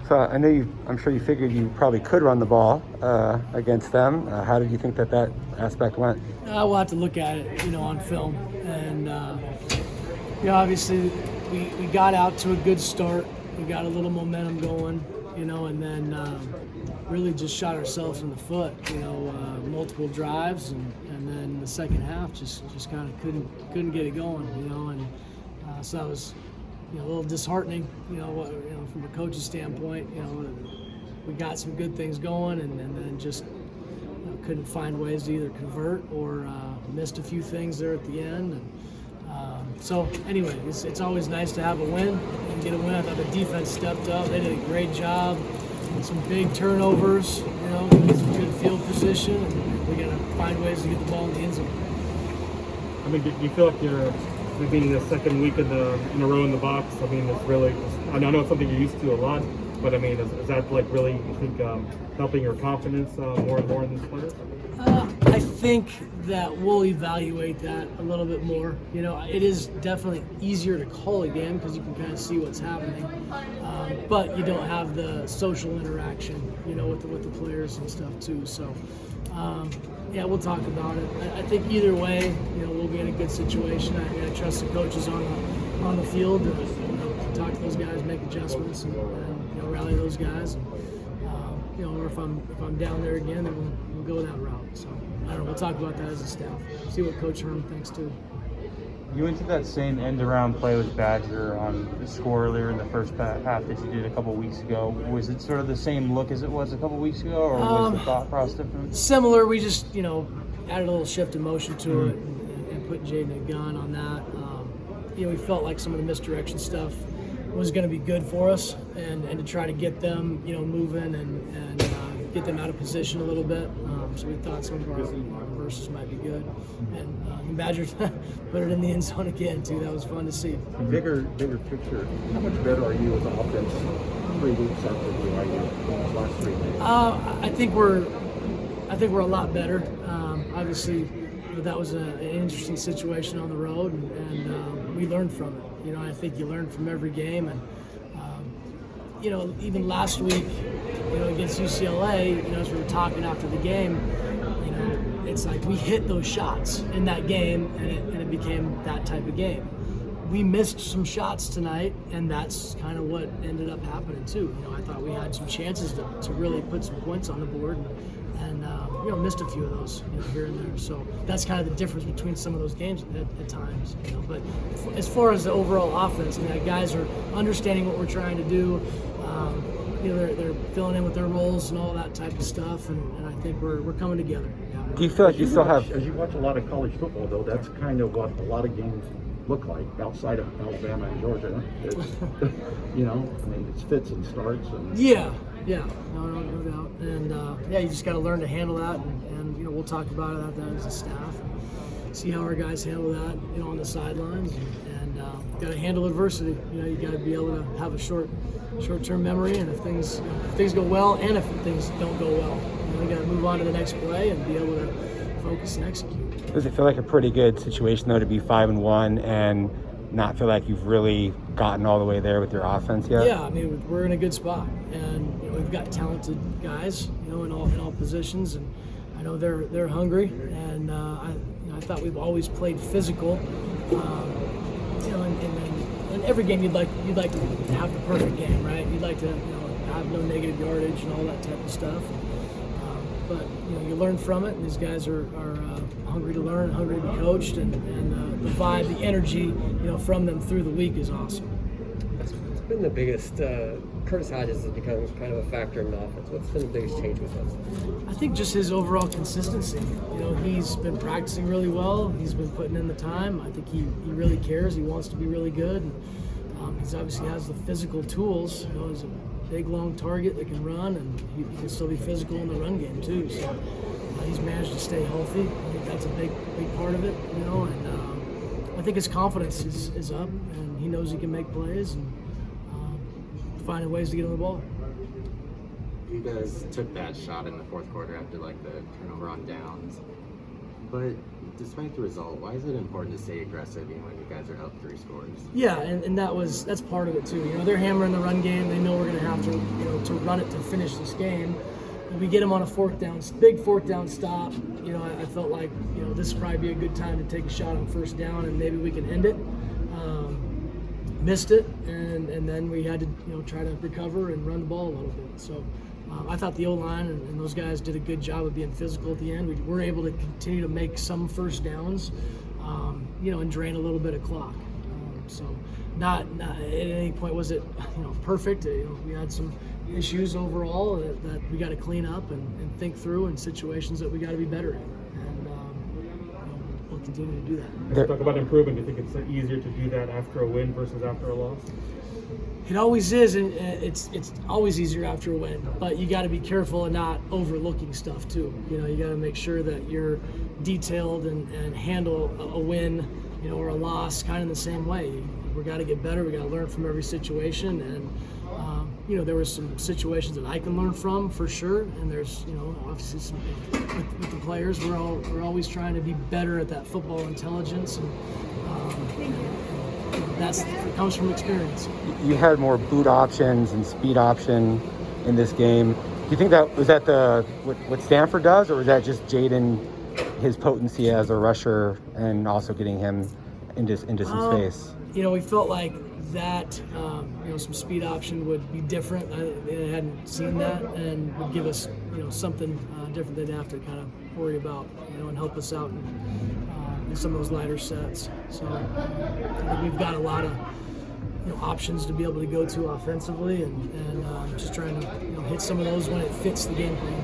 So I know I'm sure you figured you probably could run the ball against them. How did you think that aspect went? We'll have to look at it, on film. And, obviously we got out to a good start. We got a little momentum going, and then really just shot ourselves in the foot, multiple drives. And then the second half just kind of couldn't get it going, and so that was a little disheartening, from a coach's standpoint. We got some good things going, and then just couldn't find ways to either convert or missed a few things there at the end. And so anyway, it's always nice to have a win and get a win. I thought the defense stepped up; they did a great job. Some big turnovers, get some good field position, and we got to find ways to get the ball in the end zone. I mean, do you feel like you're being the second week in a row in the box? I mean, I know it's something you're used to a lot, but I mean, is that like really, you think, helping your confidence more and more in this player? I think that we'll evaluate that a little bit more. It is definitely easier to call a game because you can kind of see what's happening, but you don't have the social interaction, with the players and stuff too. So, we'll talk about it. I think either way, we'll be in a good situation. I trust the coaches on the field to talk to those guys, make adjustments, and rally those guys. And, or if I'm down there again, then we'll go that route. So I don't know. We'll talk about that as a staff. See what Coach Herm thinks too. You went to that same end-around play with Badger on the score earlier in the first half that you did a couple weeks ago. Was it sort of the same look as it was a couple weeks ago, or was the thought process different? Similar. We just, added a little shift in motion to it and put Jaden a gun on that. We felt like some of the misdirection stuff was going to be good for us, and to try to get them, moving and get them out of position a little bit. So we thought some of our reverses might be good, and Badger put it in the end zone again too. That was fun to see. Bigger picture. How much better are you as an offense 3 weeks after the last 3 days? I think we're a lot better. Obviously, that was an interesting situation on the road, and we learned from it. I think you learn from every game, and even last week, against UCLA, as we were talking after the game, it's like we hit those shots in that game, and it became that type of game. We missed some shots tonight, and that's kind of what ended up happening too. I thought we had some chances to really put some points on the board, and missed a few of those here and there. So that's kind of the difference between some of those games at times. But as far as the overall offense, guys are understanding what we're trying to do. They're filling in with their roles and all that type of stuff, and I think we're coming together. Yeah. Do you feel like you still have? As you watch a lot of college football, though, that's kind of what a lot of games look like outside of Alabama and Georgia. It's, it's fits and starts. And yeah, no doubt. And you just got to learn to handle that, and we'll talk about that as a staff. See how our guys handle that, on the sidelines, and got to handle adversity. You got to be able to have a short-term memory, and if things go well, and if things don't go well, we got to move on to the next play and be able to focus and execute. Does it feel like a pretty good situation though to be 5-1 and not feel like you've really gotten all the way there with your offense yet? Yeah, we're in a good spot, and we've got talented guys, in all positions, and I know they're hungry, and I thought we've always played physical, and every game you'd like to have the perfect game, right? You'd like to have no negative yardage and all that type of stuff. But you learn from it, and these guys are hungry to learn, hungry to be coached, and the vibe, the energy, from them through the week is awesome. What's been the biggest? Curtis Hodges has become kind of a factor in the offense. What's been the biggest change with him? I think just his overall consistency. He's been practicing really well. He's been putting in the time. I think he really cares. He wants to be really good. And, he obviously has the physical tools. He's a big, long target that can run, and he can still be physical in the run game too. So he's managed to stay healthy. I think that's a big part of it. And I think his confidence is up, and he knows he can make plays and finding ways to get on the ball. You guys took that shot in the fourth quarter after the turnover on downs, but despite the result, why is it important to stay aggressive even when you guys are up 3 scores? Yeah, and that's part of it too. They're hammering the run game. They know we're going to have to to run it to finish this game. And we get them on a big fourth down stop. You know, I felt like, you know, this would probably be a good time to take a shot on first down and maybe we can end it. Missed it, and then we had to, you know, try to recover and run the ball a little bit. So I thought the O-line and those guys did a good job of being physical at the end. We were able to continue to make some first downs, you know, and drain a little bit of clock. So not at any point was it, you know, perfect. You know, we had some issues overall that we got to clean up and think through, and situations that we got to be better in. And you know, we'll continue to do that. Talk about improvement. Do you think it's easier to do that after a win versus after a loss? It always is, and it's always easier after a win. But you got to be careful and not overlooking stuff too. You know, you got to make sure that you're detailed and handle a win, you know, or a loss kind of in the same way. We got to get better. We got to learn from every situation, and you know, there were some situations that I can learn from for sure. And there's, you know, obviously some with the players. We're always trying to be better at that football intelligence, and it comes from experience. You had more boot options and speed option in this game. Do you think that was what Stanford does, or was that just Jaden, his potency as a rusher and also getting him into some space? You know, we felt like that, you know, some speed option would be different. I hadn't seen that, and would give us, you know, something different they'd have to kind of worry about, you know, and help us out in some of those lighter sets. So I think we've got a lot of, you know, options to be able to go to offensively, and just trying to, you know, hit some of those when it fits the game plan.